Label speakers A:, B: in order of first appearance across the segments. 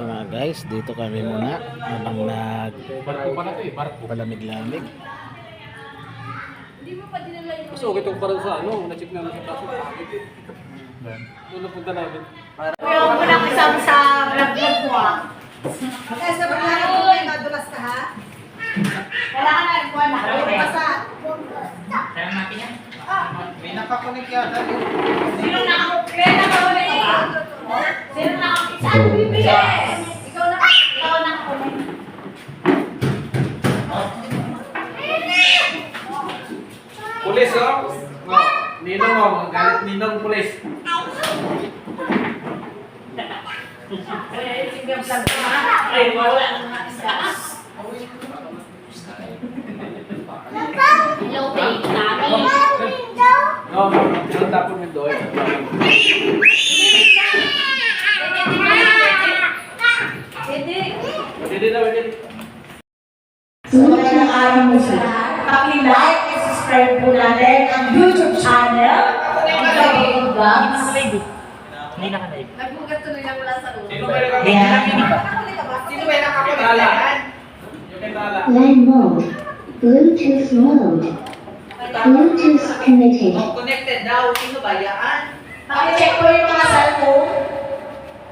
A: Ito nga guys, dito kami muna habang palamig-lamig.
B: Mas okay itong parang sa ano, na-check namin sa taso. Doon napunta namin.
C: Pero mo lang isang sa vlog mo ah.
D: Kaya sa mga ko may madulas ka ha?
C: Wala ka na rin kuha na.
D: Basta.
E: Sarang natin yan.
B: May nakakunik yata.
C: Sino nakakunik? Sino nakakunik? Saan bibigyan? Ikaw nakakunik.
B: Pulis oh! Ninong oh, galit ninong pulis.
C: Sige, vlog mo ha. Ay, wala na isa. Hello, babe.
B: No, ang tapon mo doon. Pwede na, pwede.
C: So, magandang araw mo sila. Paki-like and subscribe po natin ang YouTube channel. Ang Vlogs.
E: Hindi naka-live.
D: Nagbugat tuloy lang wala sa ulo.
B: Sino ba yung
C: Ayan.
D: Sino ba yung nakakulitan?
B: Yung may tala.
F: Line mode. Bluetooth mode. Bluetooth connected.
D: Connected daw. Sino ba yan?
C: Paki-check po yung mga cellphone.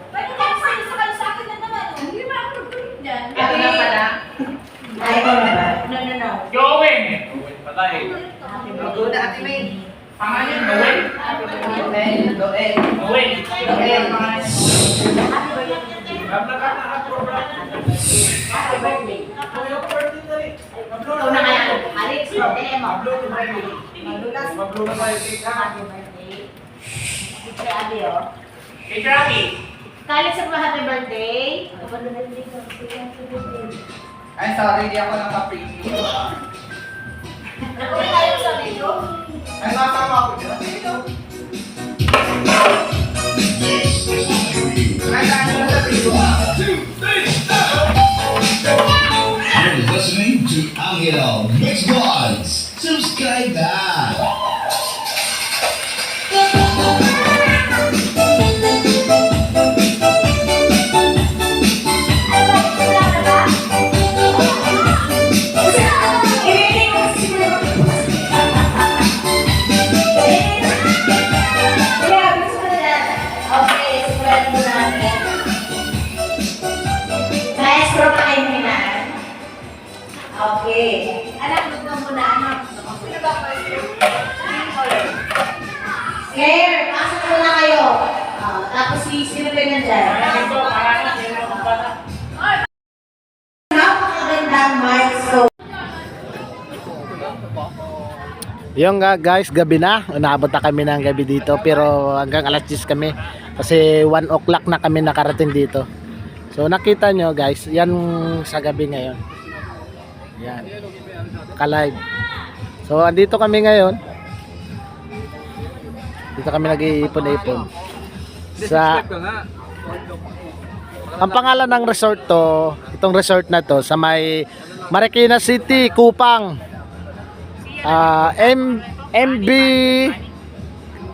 D: Pwede tayo sa akin na naman. Hindi ba ako nagkulit dyan?
C: Ito na pala. Ay, ito na ba? No.
E: Jowen!
B: Patay.
D: Magod na ate May.
E: Pangalan, Jowen?
D: Loel.
E: Jowen!
C: Happy birthday. Ikaw na kaya. Alex, birthday mo.
D: Madulas.
B: Mablo na tayo, cake, ha?
C: Happy birthday. Teacher Abby, oh.
E: Hey, Rocky!
C: Alex, sa mga happy birthday.
D: Ay, sorry. Hindi ako nakapili.
C: Nakuha tayo sa video.
D: Ay, nakasama ako dyan. Ay, tayo na sa video.
G: You're listening to Angel Mix Vlogs. Subscribe now.
C: Okay. Anak, luto mo na, anak.
D: Sino ba ako?
C: Claire, pasok mo na kayo. Tapos sino kayo nandyan? Napakagandang milestone.
A: Yung guys, gabi na. Naabot na kami ng gabi dito. Pero hanggang alas 10 kami. Kasi 1 o'clock na kami nakarating dito. So nakita nyo guys, yan sa gabi ngayon. Yan. Ka-live. So andito kami ngayon. Dito kami nag-iipon-ipon. Sa ang pangalan ng resort to, itong resort na to sa may Marikina City, Kupang.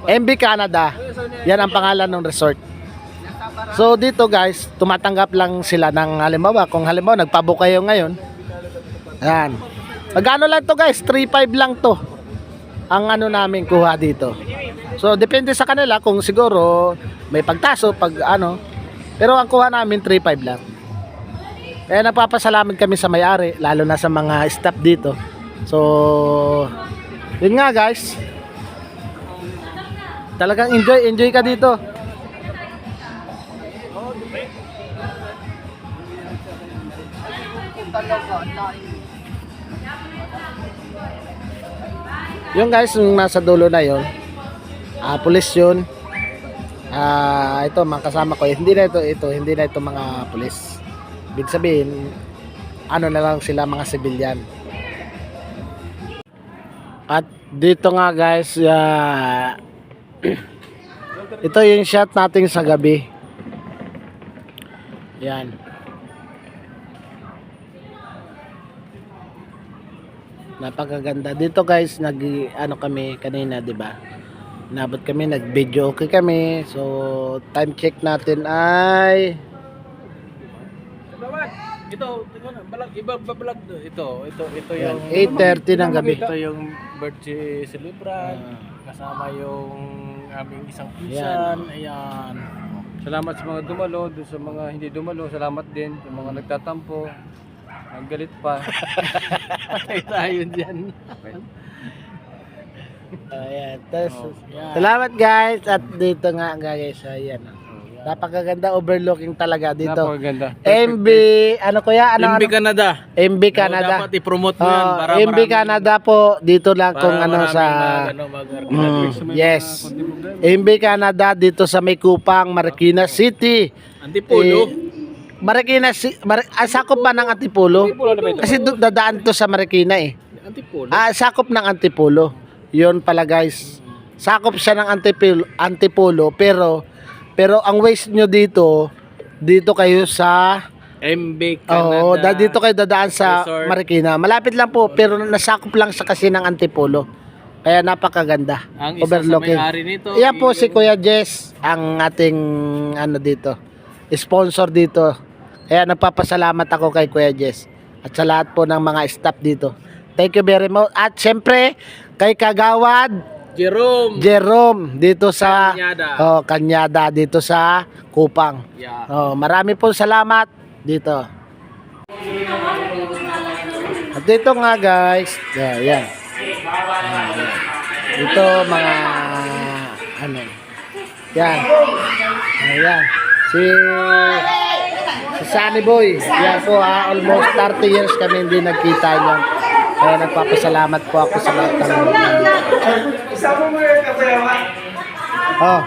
A: MB Canada. Yan ang pangalan ng resort. So dito guys, tumatanggap lang sila ng halimbawa, kung halimbawa nagpabook kayo ngayon. Yan. Magkano lang to guys? 3.5 lang to. Ang ano namin kuha dito. So depende sa kanila kung siguro may pagtaso pag ano. Pero ang kuha namin 3.5 lang. Kaya nagpapasalamat kami sa may-ari, lalo na sa mga staff dito. So yun nga guys. Talagang enjoy ka dito. Yung guys, yung nasa dulo na yon, pulis yun. Ito mga kasama ko, hindi na ito mga pulis. Ibig sabihin, ano na lang sila, mga civilian. At dito nga guys, ito yung shot natin sa gabi. Yan. Napakaganda dito guys. Ano kami kanina, 'di ba? Nabot kami, nag-video okay kami. So time check natin ay
B: Ito, iba balag ito
A: Yan,
B: yung
A: 8:30 ng gabi.
B: ito yung birthday celebrant, kasama yung aming isang
A: Yan.
B: pinsan. Ayan. Salamat sa mga dumalo, doon sa mga hindi dumalo, salamat din sa mga nagtatampo. Ang galit pa. Patay tayo diyan.
A: Ayan. Tapos,
B: Oh, yan.
A: salamat guys. At dito nga guys. Ayan. Napakaganda overlooking talaga dito.
B: Napakaganda.
A: MB, ano kuya? Ano,
B: MB
A: ano?
B: Canada.
A: MB Canada.
B: Dapat i-promote mo yan para
A: MB Canada po. Dito lang kung ano sa... yes. MB Canada dito sa May Kupang, Marikina City.
B: Antipolo.
A: Marikina sakop ba ng Antipolo?
B: Antipolo na ba ito?
A: Kasi dadaan to sa Marikina eh.
B: Antipolo.
A: Sakop ng Antipolo. Yun pala guys. Sakop siya ng Antipolo pero ang waste nyo dito kayo sa
B: MB Canada.
A: dito kayo dadaan sa
B: Resort.
A: Marikina. Malapit lang po pero nasakop lang sa kasi ng Antipolo. Kaya napakaganda.
B: Ang isa sa may-ari nito,
A: Yan po si Kuya Jess, ang ating ano dito, sponsor dito. Kaya nagpapasalamat ako kay Kuya Jess at sa lahat po ng mga staff dito. Thank you very much. At syempre kay Kagawad Jerome dito sa
B: Kanyada.
A: Kanyada dito sa Kupang.
B: Yeah.
A: Marami pong salamat dito. At dito nga guys, yan. Ito mga ano. Yan. Ayan. Si Sunny Boy. Yan po almost 30 years kami hindi nagkita niyan. Kaya nagpapasalamat po ako sa lahat ng Oh.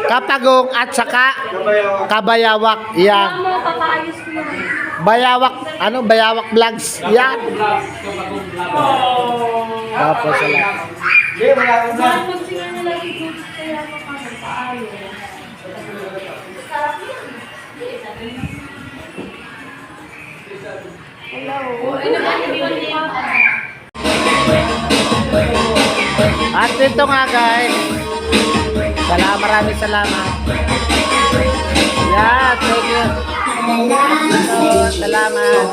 A: Kapagong at saka Kabayawak. Yan.
D: Mo, papaayos ko yun.
A: Bayawak vlogs. Yan. Tapos salamat.
D: Diyan magsinga na lagi ko. Kaya ako kami paayos. Hello.
A: At ito nga guys. Maraming salamat. Yan, thank you. Salamat.